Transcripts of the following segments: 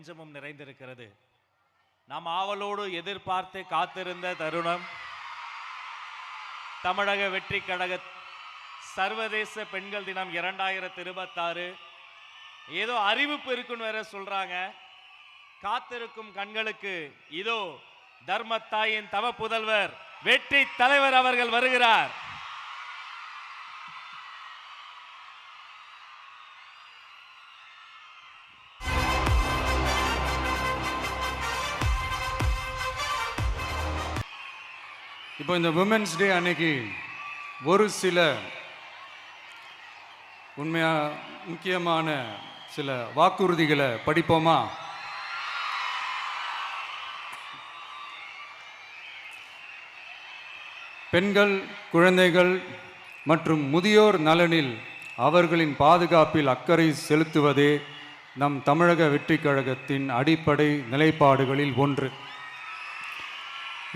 நெஞ்சமும் நிறைந்திருக்கிறது. நாம் ஆவலோடு எதிர்பார்த்து காத்திருந்த தருணம் தமிழக வெற்றி கழக சர்வதேச பெண்கள் தினம் 2026. ஏதோ அறிவிப்பு இருக்குன்னு வேற சொல்றாங்க. காத்திருக்கும் கண்களுக்கு இதோ தர்மத்தாயின் தவ புதல்வர் வெற்றி தலைவர் அவர்கள் வருகிறார். இப்போ இந்த விமென்ஸ் டே அன்னைக்கு ஒரு சில முக்கியமான சில வாக்குறுதிகளை படிப்போமா? பெண்கள், குழந்தைகள் மற்றும் முதியோர் நலனில் அவர்களின் பாதுகாப்பில் அக்கறை செலுத்துவதே நம் தமிழக வெற்றி கழகத்தின் அடிப்படை நிலைப்பாடுகளில் ஒன்று.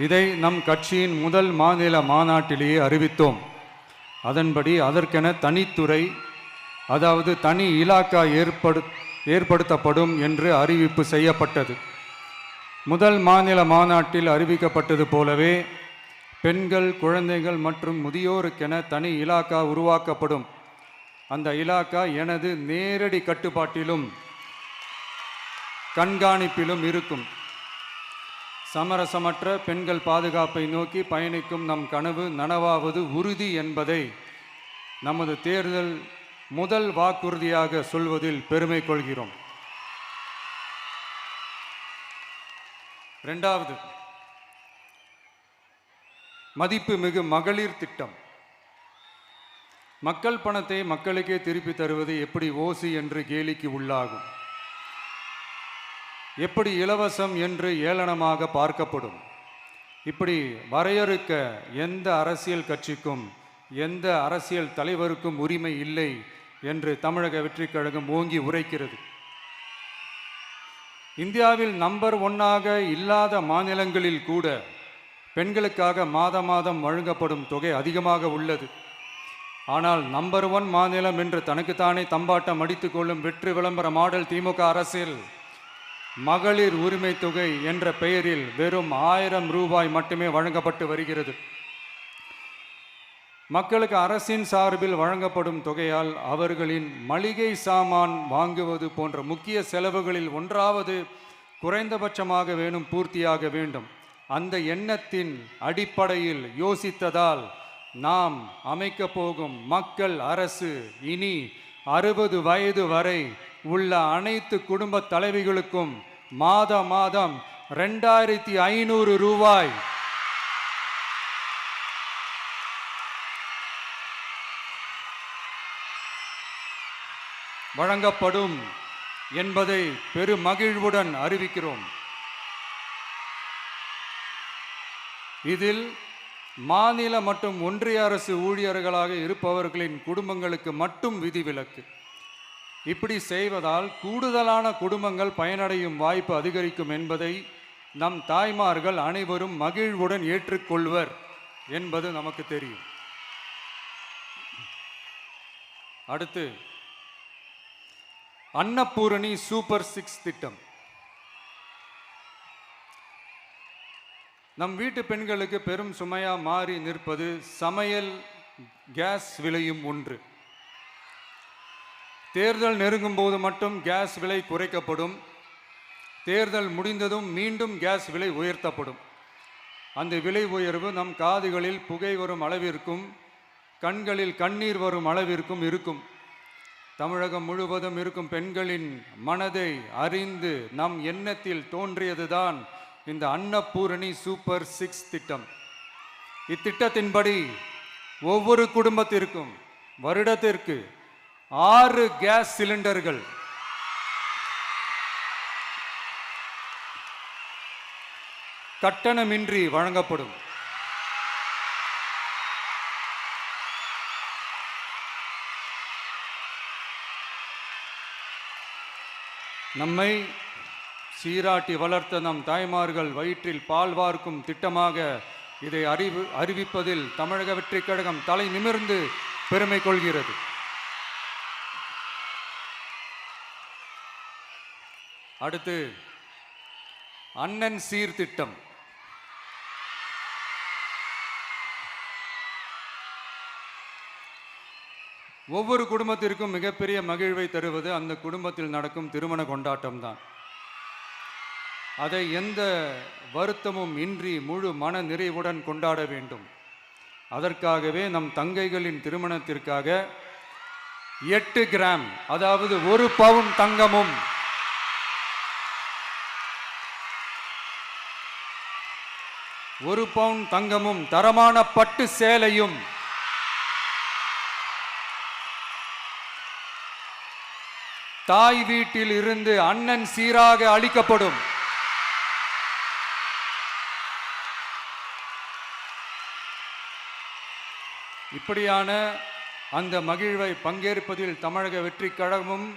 இதை நம் கட்சியின் முதல் மாநில மாநாட்டிலேயே அறிவித்தோம். அதன்படி அதற்கென தனித்துறை, அதாவது தனி இலாக்கா ஏற்படுத்தப்படும் என்று அறிவிப்பு செய்யப்பட்டது. முதல் மாநில மாநாட்டில் அறிவிக்கப்பட்டது போலவே பெண்கள், குழந்தைகள் மற்றும் முதியோருக்கென தனி இலாக்கா உருவாக்கப்படும். அந்த இலாக்கா எனது நேரடி கட்டுப்பாட்டிலும் கண்காணிப்பிலும் இருக்கும். சமரசமற்ற பெண்கள் பாதுகாப்பை நோக்கி பயணிக்கும் நம் கனவு நனவாவது உறுதி என்பதை நமது தேர்தல் முதல் வாக்குறுதியாக சொல்வதில் பெருமை கொள்கிறோம். இரண்டாவது, மதிப்புமிகு மகளிர் திட்டம். மக்கள் பணத்தை மக்களுக்கே திருப்பி தருவது எப்படி ஓசி என்று கேலிக்கு உள்ளாகும், எப்படி இலவசம் என்று ஏளனமாக பார்க்கப்படும். இப்படி வரையறுக்க எந்த அரசியல் கட்சிக்கும் எந்த அரசியல் தலைவருக்கும் உரிமை இல்லை என்று தமிழக வெற்றி கழகம் ஓங்கி உரைக்கிறது. இந்தியாவில் நம்பர் 1 இல்லாத மாநிலங்களில் கூட பெண்களுக்காக மாதம் வழங்கப்படும் தொகை அதிகமாக உள்ளது. ஆனால் நம்பர் 1 மாநிலம் என்று தனக்குத்தானே தம்பாட்டம் அடித்துக் கொள்ளும் வெற்றி விளம்பர மாடல் திமுக அரசில் மகளிர் உரிமை தொகை என்ற பெயரில் வெறும் 1000 ரூபாய் மட்டுமே வழங்கப்பட்டு வருகிறது. மக்களுக்கு அரசின் சார்பில் வழங்கப்படும் தொகையால் அவர்களின் மளிகை சாமான் வாங்குவது போன்ற முக்கிய செலவுகளில் ஒன்றாவது குறைந்தபட்சமாக பூர்த்தியாக வேண்டும். அந்த எண்ணத்தின் அடிப்படையில் யோசித்ததால் நாம் அமைக்க போகும் மக்கள் அரசு இனி 60 வயது வரை உள்ள அனைத்து குடும்ப தலைவிகளுக்கும் மாதம் 2500 ரூபாய் வழங்கப்படும் என்பதை பெருமகிழ்வுடன் அறிவிக்கிறோம். இதில் மாநில மற்றும் ஒன்றிய அரசு ஊழியர்களாக இருப்பவர்களின் குடும்பங்களுக்கு மட்டும் விதிவிலக்கு. இப்படி செய்வதால் கூடுதலான குடும்பங்கள் பயனடையும் வாய்ப்பு அதிகரிக்கும் என்பதை நம் தாய்மார்கள் அனைவரும் மகிழ்வுடன் ஏற்றுக்கொள்வர் என்பது நமக்கு தெரியும். அடுத்து, அன்னபூரணி சூப்பர் 6 திட்டம். நம் வீட்டு பெண்களுக்கு பெரும் சுமையா மாறி நிற்பது சமையல் கேஸ் விலையும் ஒன்று. தேர்தல் நெருங்கும் போது மட்டும் கேஸ் விலை குறைக்கப்படும். தேர்தல் முடிந்ததும் மீண்டும் கேஸ் விலை உயர்த்தப்படும். அந்த விலை உயர்வு நம் காதுகளில் புகை வரும் அளவிற்கும் கண்களில் கண்ணீர் வரும் அளவிற்கும் இருக்கும். தமிழகம் முழுவதும் இருக்கும் பெண்களின் மனதை அறிந்து நம் எண்ணத்தில் தோன்றியதுதான் இந்த அன்னபூரணி சூப்பர் 6 திட்டம். இத்திட்டத்தின்படி ஒவ்வொரு குடும்பத்திற்கும் வருடத்திற்கு 6 கேஸ் சிலிண்டர்கள் கட்டணமின்றி வழங்கப்படும். நம்மை சீராட்டி வளர்த்த நம் தாய்மார்கள் வயிற்றில் பால் வார்க்கும் திட்டமாக இதை அறிவிப்பதில் தமிழக வெற்றி கழகம் தலை நிமிர்ந்து பெருமை கொள்கிறது. அடுத்து அண்ணன் சீர்திட்டம். ஒவ்வொரு குடும்பத்திற்கும் மிகப்பெரிய மகிழ்வை தருவது அந்த குடும்பத்தில் நடக்கும் திருமண கொண்டாட்டம்தான். அதை எந்த வருத்தமும் இன்றி முழு மன நிறைவுடன் கொண்டாட வேண்டும். அதற்காகவே நம் தங்கைகளின் திருமணத்திற்காக 8 கிராம், அதாவது 1 பவுன் தங்கமும் 1 பவுன் தங்கமும் தரமான பட்டு சேலையும் தாய் வீட்டில் இருந்து அண்ணன் சீராக அளிக்கப்படும். இப்படியான அந்த மகிழ்வை பங்கேற்பதில் தமிழக வெற்றிக் கழகமும்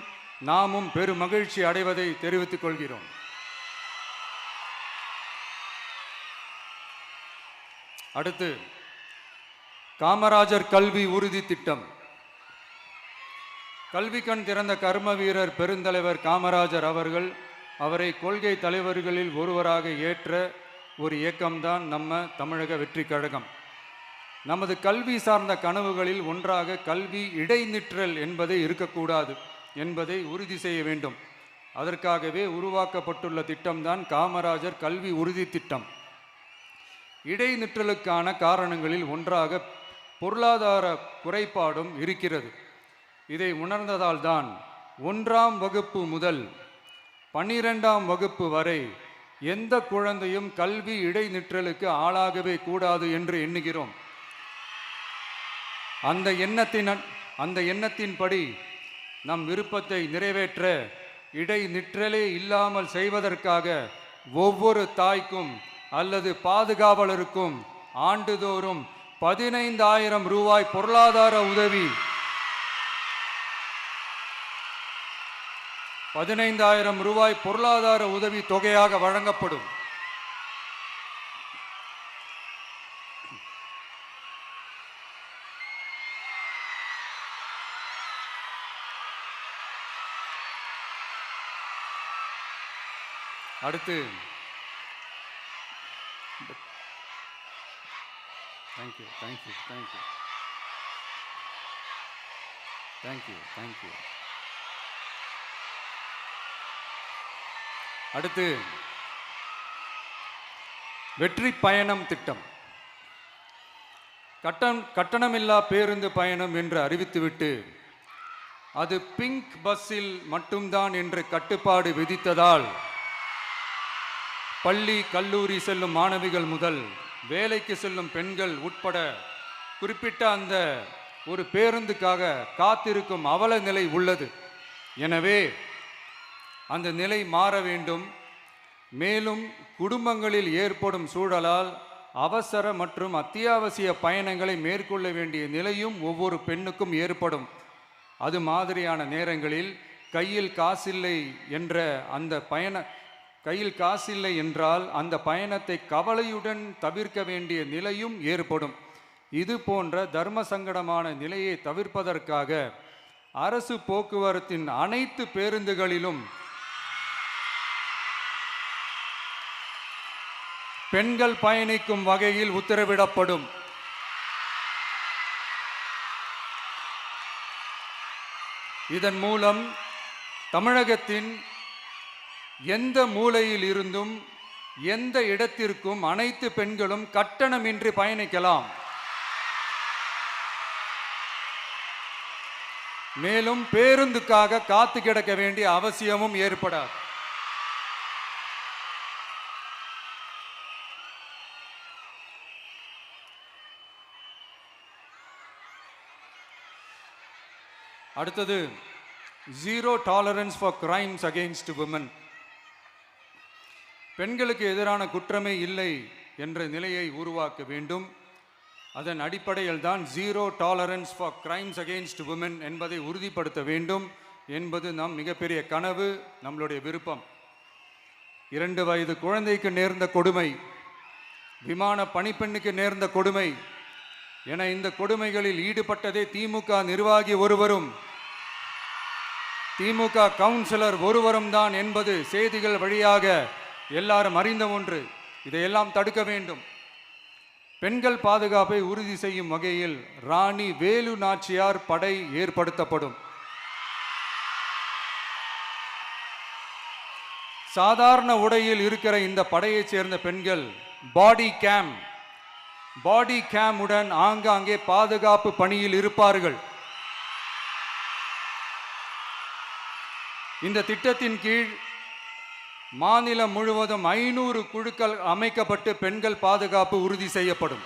நாமும் பெரும் மகிழ்ச்சி அடைவதை தெரிவித்துக் கொள்கிறோம். அடுத்து காமராஜர் கல்வி உறுதி திட்டம். கல்வி கண் திறந்த கர்ம வீரர் பெருந்தலைவர் காமராஜர் அவரை கொள்கை தலைவர்களில் ஒருவராக ஏற்ற ஒரு இயக்கம்தான் நம்ம தமிழக வெற்றிக் கழகம். நமது கல்வி சார்ந்த கனவுகளில் ஒன்றாக கல்வி இடைநிற்றல் என்பதை இருக்கக்கூடாது என்பதை உறுதி செய்ய வேண்டும். அதற்காகவே உருவாக்கப்பட்டுள்ள திட்டம்தான் காமராஜர் கல்வி உறுதி திட்டம். இடைநிற்றலுக்கான காரணங்களில் ஒன்றாக பொருளாதார குறைபாடும் இருக்கிறது. இதை உணர்ந்ததால் தான் 1ஆம் வகுப்பு முதல் 12ஆம் வகுப்பு வரை எந்த குழந்தையும் கல்வி இடைநிற்றலுக்கு ஆளாகவே கூடாது என்று எண்ணுகிறோம். அந்த எண்ணத்தின்படி நம் விருப்பத்தை நிறைவேற்ற இடைநிற்றலே இல்லாமல் செய்வதற்காக ஒவ்வொரு தாய்க்கும் அல்லது பாதுகாவலருக்கும் ஆண்டுதோறும் 15,000 ரூபாய் பொருளாதார உதவி 15,000 ரூபாய் பொருளாதார உதவி தொகையாக வழங்கப்படும். அடுத்து தேங்க்யூ. அடுத்து வெற்றி பயணம் திட்டம். கட்டணமில்லா பேருந்து பயணம் என்று அறிவித்துவிட்டு அது பிங்க் பஸ்ஸில் மட்டும்தான் என்று கட்டுப்பாடு விதித்ததால் பள்ளி கல்லூரி செல்லும் மாணவிகள் முதல் வேலைக்கு செல்லும் பெண்கள் உட்பட குறிப்பிட்ட அந்த ஒரு பேருந்துக்காக காத்திருக்கும் அவல நிலை உள்ளது. எனவே அந்த நிலை மாற வேண்டும். மேலும் குடும்பங்களில் ஏற்படும் சூழலால் அவசர மற்றும் அத்தியாவசிய பயணங்களை மேற்கொள்ள வேண்டிய நிலையும் ஒவ்வொரு பெண்ணுக்கும் ஏற்படும். அது மாதிரியான நேரங்களில் கையில் காசில்லை என்றால் அந்த பயணத்தை கவலையுடன் தவிர்க்க வேண்டிய நிலையும் ஏற்படும். இது போன்ற தர்ம சங்கடமான நிலையை தவிர்ப்பதற்காக அரசு போக்குவரத்தின் அனைத்து பேருந்துகளிலும் பெண்கள் பயணிக்கும் வகையில் உத்தரவிடப்படும். இதன் மூலம் தமிழகத்தின் எந்த மூலையில் இருந்தும் எந்த இடத்திற்கும் அனைத்து பெண்களும் கட்டணமின்றி பயணிக்கலாம். மேலும் பேருந்துக்காக காத்து கிடக்க வேண்டிய அவசியமும் ஏற்படாது. அடுத்தது zero tolerance for crimes against women. பெண்களுக்கு எதிரான குற்றமே இல்லை என்ற நிலையை உருவாக்க வேண்டும். அதன் அடிப்படையில் தான் zero tolerance for crimes against women என்பதை உறுதிப்படுத்த வேண்டும் என்பது நம் மிகப்பெரிய கனவு, நம்மளுடைய விருப்பம். 2 வயது குழந்தைக்கு நேர்ந்த கொடுமை, விமான பணிப்பெண்ணுக்கு நேர்ந்த கொடுமை என இந்த கொடுமைகளில் ஈடுபட்டதே திமுக நிர்வாகி ஒருவரும் திமுக கவுன்சிலர் ஒருவரும் தான் என்பது செய்திகள் வழியாக எல்லாரும் அறிந்த ஒன்று. இதையெல்லாம் தடுக்க வேண்டும். பெண்கள் பாதுகாப்பை உறுதி செய்யும் வகையில் ராணி வேலு நாச்சியார் படை ஏற்படுத்தப்படும். சாதாரண உடையில் இருக்கிற இந்த படையைச் சேர்ந்த பெண்கள் பாடி கேம் உடன் ஆங்காங்கே பாதுகாப்பு பணியில் இருப்பார்கள். இந்த திட்டத்தின் கீழ் மாநிலம் முழுவதும் 500 குழுக்கள் அமைக்கப்பட்டு பெண்கள் பாதுகாப்பு உறுதி செய்யப்படும்.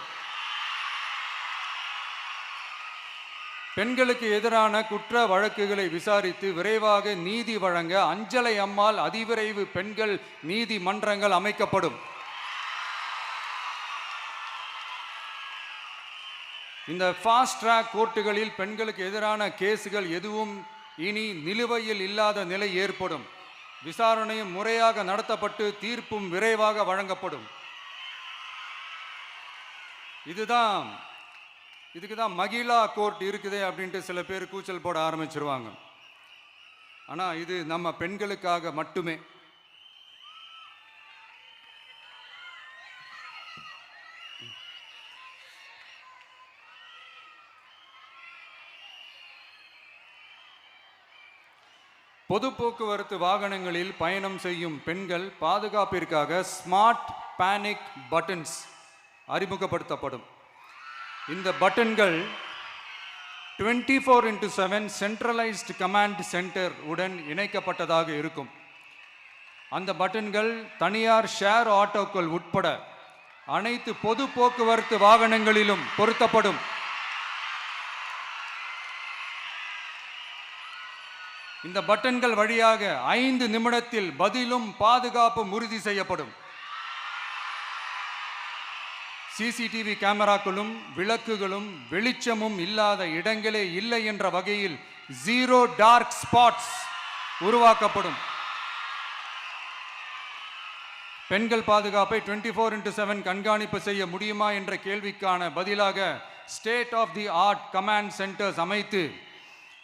பெண்களுக்கு எதிரான குற்ற வழக்குகளை விசாரித்து விரைவாக நீதி வழங்க அஞ்சலை அம்மாள் அதிவிரைவு பெண்கள் நீதிமன்றங்கள் அமைக்கப்படும். இந்த ஃபாஸ்ட் ட்ராக் கோர்ட்டுகளில் பெண்களுக்கு எதிரான கேஸுகள் எதுவும் இனி நிலுவையில் இல்லாத நிலை ஏற்படும். விசாரணையும் முறையாக நடத்தப்பட்டு தீர்ப்பும் விரைவாக வழங்கப்படும். இதுக்கு தான் மகிழா கோர்ட் இருக்குதே அப்படின்ட்டு சில பேர் கூச்சல் போட ஆரம்பிச்சிருவாங்க. ஆனால் இது நம்ம பெண்களுக்காக மட்டுமே. பொது போக்குவரத்து வாகனங்களில் பயணம் செய்யும் பெண்கள் பாதுகாப்பிற்காக ஸ்மார்ட் பேனிக் பட்டன்ஸ் அறிமுகப்படுத்தப்படும். இந்த பட்டன்கள் 24/7 சென்ட்ரலைஸ்டு கமாண்ட் சென்டர் உடன் இணைக்கப்பட்டதாக இருக்கும். அந்த பட்டன்கள் தனியார் ஷேர் ஆட்டோக்கள் உட்பட அனைத்து பொது போக்குவரத்து வாகனங்களிலும் பொருத்தப்படும். இந்த பட்டன்கள் வழியாக 5 நிமிடத்தில் பதிலும் பாதுகாப்பும் உறுதி செய்யப்படும். சிசிடிவி கேமராக்களும் விளக்குகளும் வெளிச்சமும் இல்லாத இடங்களே இல்லை என்ற வகையில் 0 டார்க் ஸ்பாட்ஸ் உருவாக்கப்படும். பெண்கள் பாதுகாப்பை 24/7 கண்காணிப்பு செய்ய முடியுமா என்ற கேள்விக்கான பதிலாக state of the art command centers அமைத்து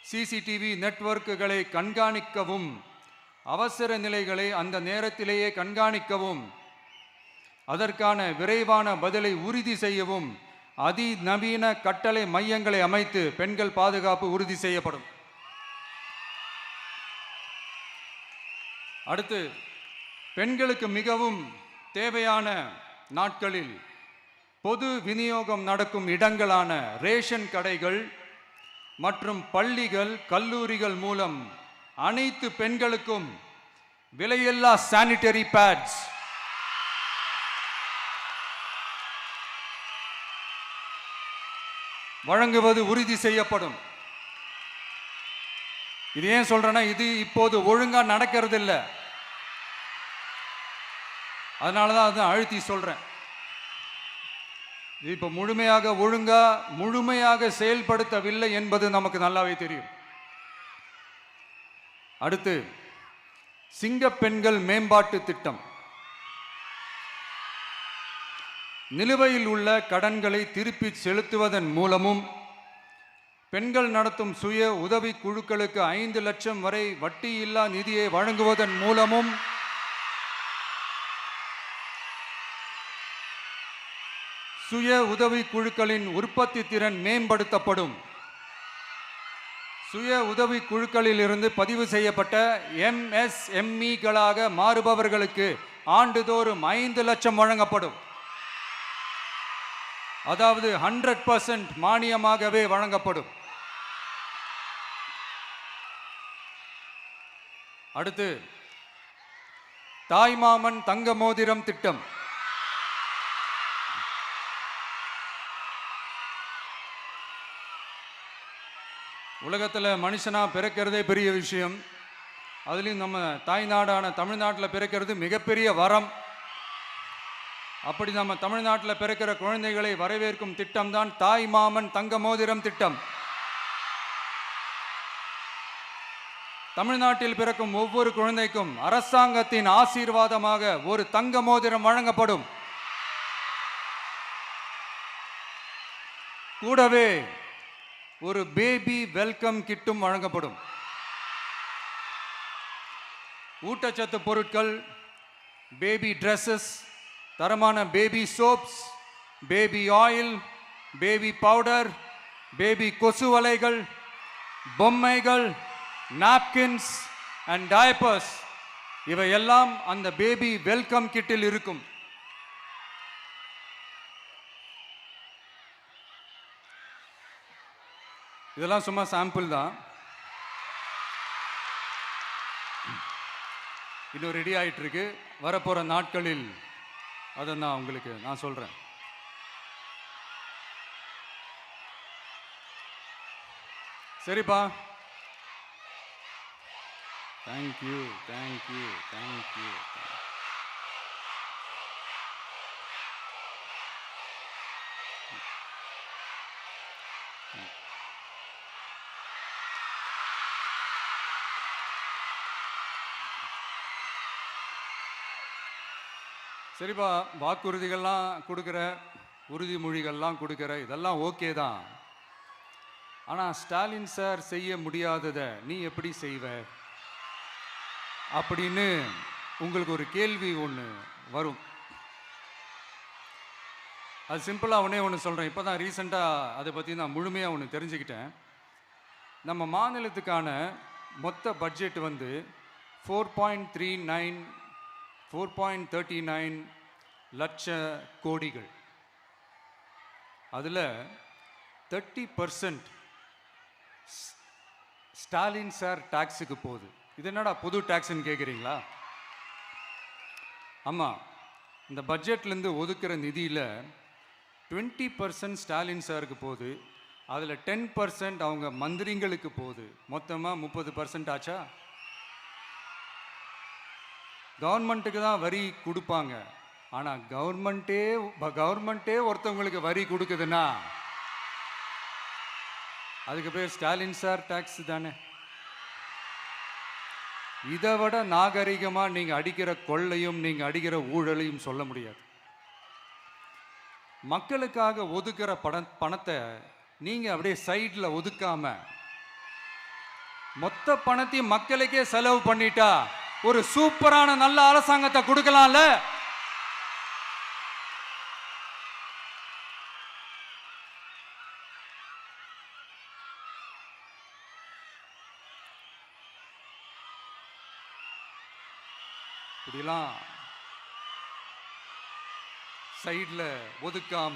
சிசிடிவி நெட்வொர்க்குகளை கண்காணிக்கவும் அவசர நிலைகளை அந்த நேரத்திலேயே கண்காணிக்கவும் அதற்கான விரைவான பதிலை உறுதி செய்யவும் அதிநவீன கட்டளை மையங்களை அமைத்து பெண்கள் பாதுகாப்பு உறுதி செய்யப்படும். அடுத்து, பெண்களுக்கு மிகவும் தேவையான நாட்களில் பொது விநியோகம் நடக்கும் இடங்களான ரேஷன் கடைகள் மற்றும் பள்ளிகள் கல்லூரிகள் மூலம் அனைத்து பெண்களுக்கும் விலையில்லா சானிட்டரி பேட்ஸ் வழங்குவது உறுதி செய்யப்படும். இது ஏன் சொல்றேன்னா, இது இப்போது ஒழுங்கா நடக்கிறது இல்லை. அதனாலதான் அதை அழுத்தி சொல்றேன். இப்போ முழுமையாக செயல்படுத்தவில்லை என்பது நமக்கு நல்லாவே தெரியும். அடுத்து, சிங்க பெண்கள் மேம்பாட்டு திட்டம். நிலுவையில் உள்ள கடன்களை திருப்பி செலுத்துவதன் மூலமும் பெண்கள் நடத்தும் சுய உதவி குழுக்களுக்கு 5 லட்சம் வரை வட்டியில்லா நிதியை வழங்குவதன் மூலமும் சுய உதவி குழுக்களின் உற்பத்தி திறன் மேம்படுத்தப்படும். சுய உதவி குழுக்களில் இருந்து பதிவு செய்யப்பட்ட MSMEகளாக மாறுபவர்களுக்கு ஆண்டுதோறும் 5 லட்சம் வழங்கப்படும். அதாவது 100% மானியமாகவே வழங்கப்படும். அடுத்து, தாய்மாமன் தங்க மோதிரம் திட்டம். உலகத்தில் மனுஷனா பிறக்கிறதே பெரிய விஷயம். அதுலேயும் நம்ம தாய்நாடான தமிழ்நாட்டில் பிறக்கிறது மிகப்பெரிய வரம். அப்படி நம்ம தமிழ்நாட்டில் பிறக்கிற குழந்தைகளை வரவேற்கும் திட்டம் தான் தாய் மாமன் தங்க மோதிரம் திட்டம். தமிழ்நாட்டில் பிறக்கும் ஒவ்வொரு குழந்தைக்கும் அரசாங்கத்தின் ஆசீர்வாதமாக ஒரு தங்க மோதிரம் வழங்கப்படும். கூடவே ஒரு பேபி வெல்கம் கிட்டும் வழங்கப்படும். ஊட்டச்சத்து பொருட்கள், பேபி ட்ரெஸ்ஸஸ், தரமான baby soaps, baby oil, baby powder, baby கொசு வலைகள், பொம்மைகள், நாப்கின்ஸ் அண்ட் டயப்பர்ஸ் இவையெல்லாம் அந்த பேபி வெல்கம் கிட்டில் இருக்கும். இதெல்லாம் சும்மா சாம்பிள் தான். இன்னும் ரெடி ஆயிட்டு இருக்கு. வரப்போற நாட்களில் அதை நான் உங்களுக்கு சொல்றேன். சரிப்பா, தேங்க்யூ தேங்க்யூ தேங்க்யூ. சரிப்பா, வாக்குறுதிகள்லாம் கொடுக்குற, உறுதிமொழிகள்லாம் கொடுக்குற, இதெல்லாம் ஓகே தான். ஆனால் ஸ்டாலின் சார் செய்ய முடியாததை நீ எப்படி செய்வ அப்படின்னு உங்களுக்கு ஒரு கேள்வி ஒன்று வரும். அது சிம்பிளாக ஒன்று சொல்கிறேன். இப்போ தான் ரீசெண்டாக அதை பற்றி நான் முழுமையாக ஒன்று தெரிஞ்சுக்கிட்டேன். நம்ம மாநிலத்துக்கான மொத்த பட்ஜெட் வந்து 4.39 லட்ச கோடிகள். அதில் 30% ஸ்டாலின் சார் டாக்ஸுக்கு போகுது. இது என்னடா புது டாக்ஸ்ன்னு கேட்குறீங்களா? ஆமாம், இந்த பட்ஜெட்லேருந்து ஒதுக்குற நிதியில் 20% ஸ்டாலின் சாருக்கு போகுது. அதில் 10% அவங்க மந்திரிங்களுக்கு போகுது. மொத்தமாக 30% ஆச்சா? கவர்மெண்ட்டுக்கு தான் வரி கொடுப்பாங்க. ஆனால் கவர்மெண்ட்டே ஒருத்தவங்களுக்கு வரி கொடுக்குதுன்னா அதுக்கு பேர் ஸ்டாலின் சார் டாக்ஸ் தானே. இதை விட நாகரிகமாக நீங்கள் அடிக்கிற கொள்ளையும் நீங்கள் அடிக்கிற ஊழலையும் சொல்ல முடியாது. மக்களுக்காக ஒதுக்குற பணத்தை நீங்கள் அப்படியே சைடில் ஒதுக்காம மொத்த பணத்தையும் மக்களுக்கே செலவு பண்ணிட்டா ஒரு சூப்பரான நல்ல அரசாங்கத்தை கொடுக்கலாம்ல. இப்படிலாம் சைடில் ஒதுக்காம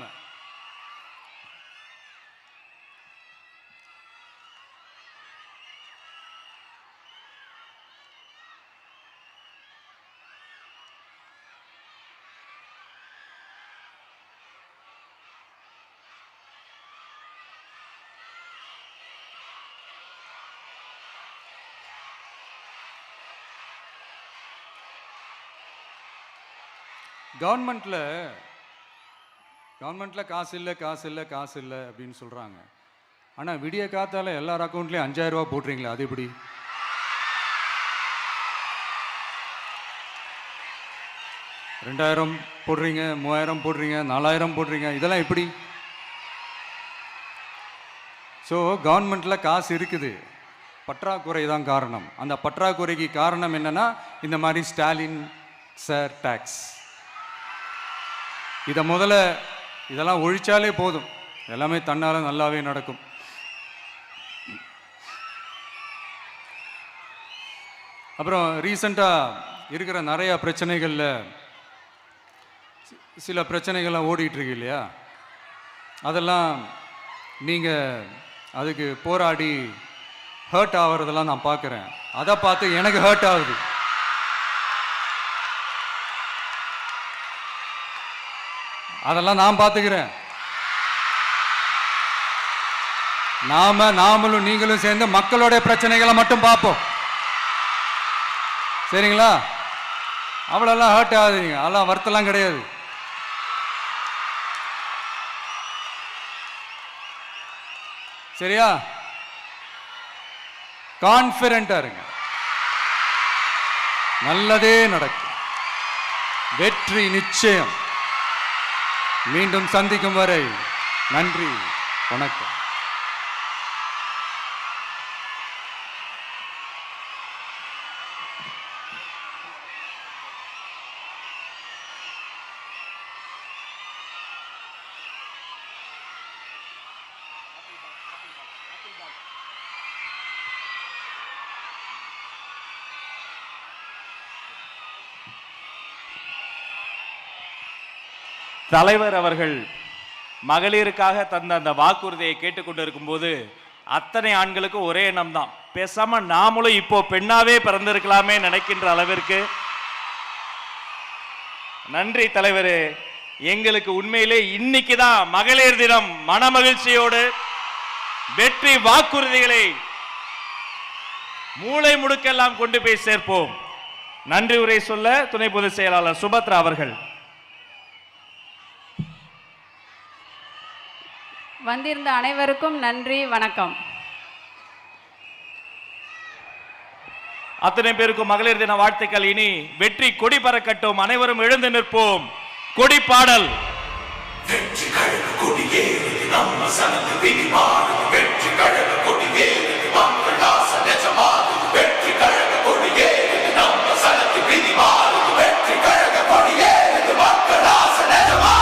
கவர்மெண்ட்ல காசு இல்லை அப்படின்னு சொல்றாங்க. ஆனா விடிய காத்தால எல்லார் அக்கௌண்ட்லயும் 5000 ரூபாய் போடுறீங்களா? அது எப்படி? ரெண்டாயிரம் போடுறீங்க, 3000 போடுறீங்க, 4000 போடுறீங்க, இதெல்லாம் எப்படி? ஸோ கவர்மெண்ட்ல காசு இருக்குது, பற்றாக்குறை தான் காரணம். அந்த பற்றாக்குறைக்கு காரணம் என்னன்னா இந்த மாதிரி ஸ்டாலின் சார் டாக்ஸ். இதை முதல்ல இதெல்லாம் ஒழிச்சாலே போதும், எல்லாமே தன்னால நல்லாவே நடக்கும். அப்புறம் ரீசண்டாக இருக்கிற நிறைய பிரச்சனைகளில் சில பிரச்சனைகள்லாம் ஓடிட்டு இருக்கு இல்லையா? அதெல்லாம் நீங்கள் அதுக்கு போராடி ஹர்ட் ஆகிறதெல்லாம் நான் பார்க்குறேன். அதை பார்த்து எனக்கு ஹர்ட் ஆகுது. அதெல்லாம் நான் பார்த்துக்கிறேன். நாமளும் நீங்களும் சேர்ந்து மக்களுடைய பிரச்சனைகளை மட்டும் பார்ப்போம். சரிங்களா? அவ்வளோலாம் ஹர்ட் ஆகுதுங்க, அதெல்லாம் வருத்தலாம் கிடையாது. சரியா? கான்ஃபிடென்ட்டா இருங்க, நல்லதே நடக்கும், வெற்றி நிச்சயம். மீண்டும் சந்திக்கும் வரை நன்றி, வணக்கம். தலைவர் அவர்கள் மகளிருக்காக தந்த அந்த வாக்குறுதியை கேட்டுக்கொண்டிருக்கும் போது அத்தனை ஆண்களுக்கு ஒரே எண்ணம் தான், பேசாம நாமளும் இப்போ பெண்ணாவே பிறந்திருக்கலாமே நினைக்கின்ற அளவிற்கு. நன்றி தலைவரே. எங்களுக்கு உண்மையிலே இன்னைக்கு தான் மகளிர் தினம். மனமகிழ்ச்சியோடு வெற்றி வாக்குறுதிகளை மூளை முடுக்கெல்லாம் கொண்டு போய் சேர்ப்போம். நன்றி உரை சொல்ல துணை பொதுச் செயலாளர் சுபத்ரா அவர்கள். வந்திருந்த அனைவருக்கும் நன்றி, வணக்கம். அத்தனை பேருக்கும் மகளிர் தின வாழ்த்துக்கள். இனி வெற்றி கொடி பறக்கட்டும். அனைவரும் எழுந்து நிற்போம். கொடி பாடல். வெற்றி கழக கொடியேறு நம்ம சனது விதிமாறு, வெற்றி கழக கொடியேறு மக்கள் ஆசை நிஜமாறு, வெற்றி கழக கொடியேறு நம்ம சனது விதிமாறு, வெற்றி கழக கொடியேறு மக்கள் ஆசை நிஜமாறு.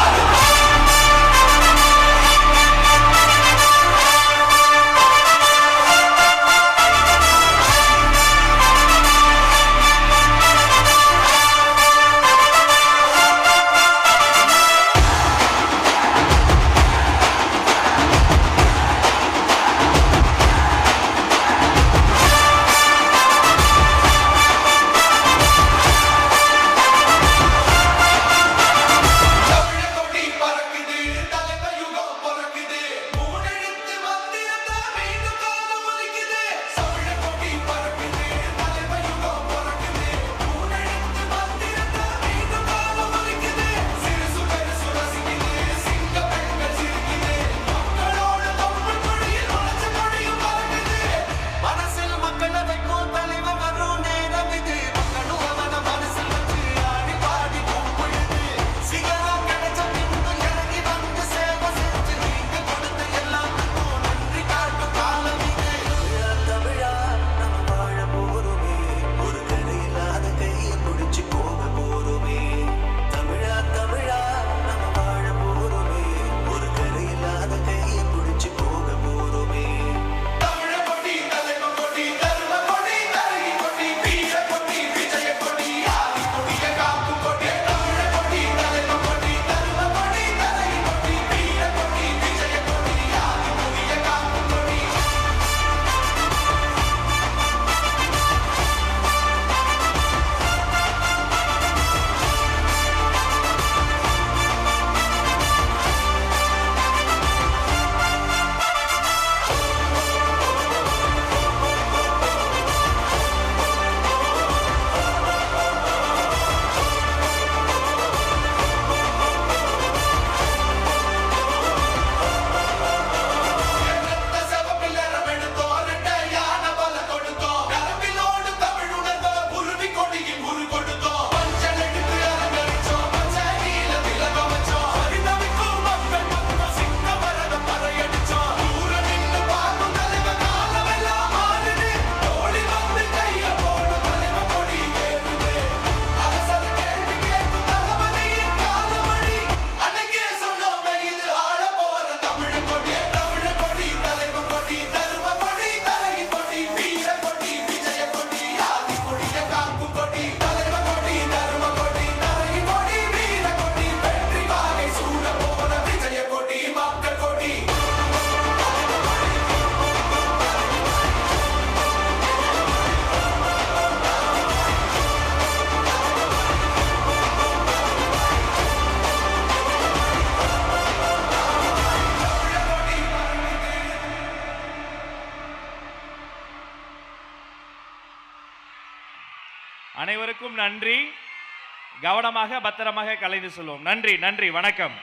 அனைவருக்கும் நன்றி. கவனமாக பத்திரமாக கலைந்து சொல்வோம். நன்றி, நன்றி, வணக்கம்.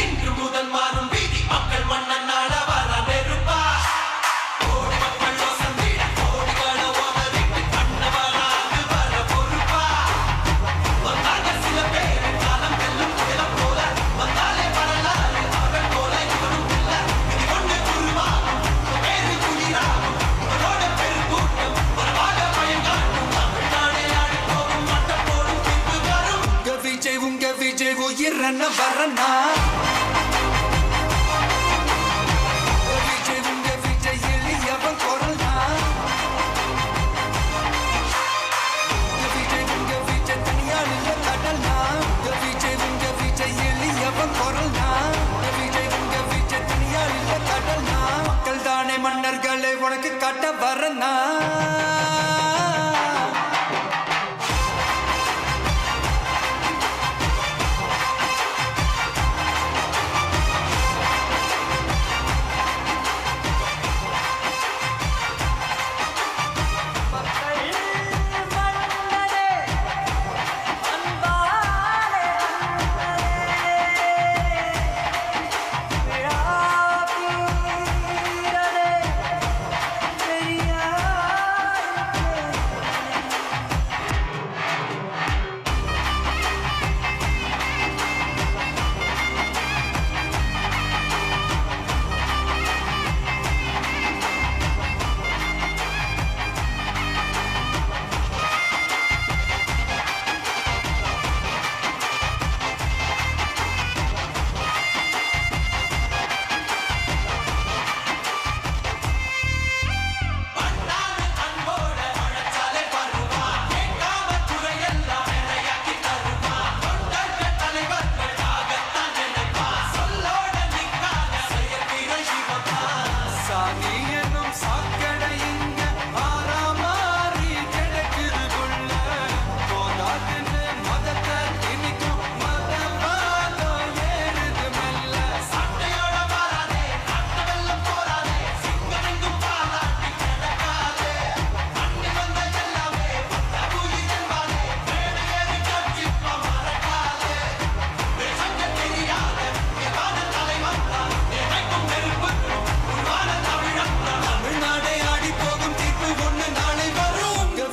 இன்று முதல் மாறும் வீதி மக்கள் மன்னன் நாள வர நெருப்பா உயிரன வரனா விஜய் உங்க விஜய் எளியவன் குரல்னா விஜய் உங்க விஜய் தனியால் இல்ல கடல்னா விஜய் உங்க விஜய் எளியவன் குரல்னா விஜய் உங்க விஜய் தனியால் இல்ல கடல்னா மக்கள் தானே மன்னர்களை உனக்கு காட்ட வரனா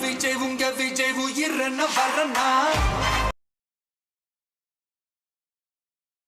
விஜய் உங்க விஜய் உயிரன வரனா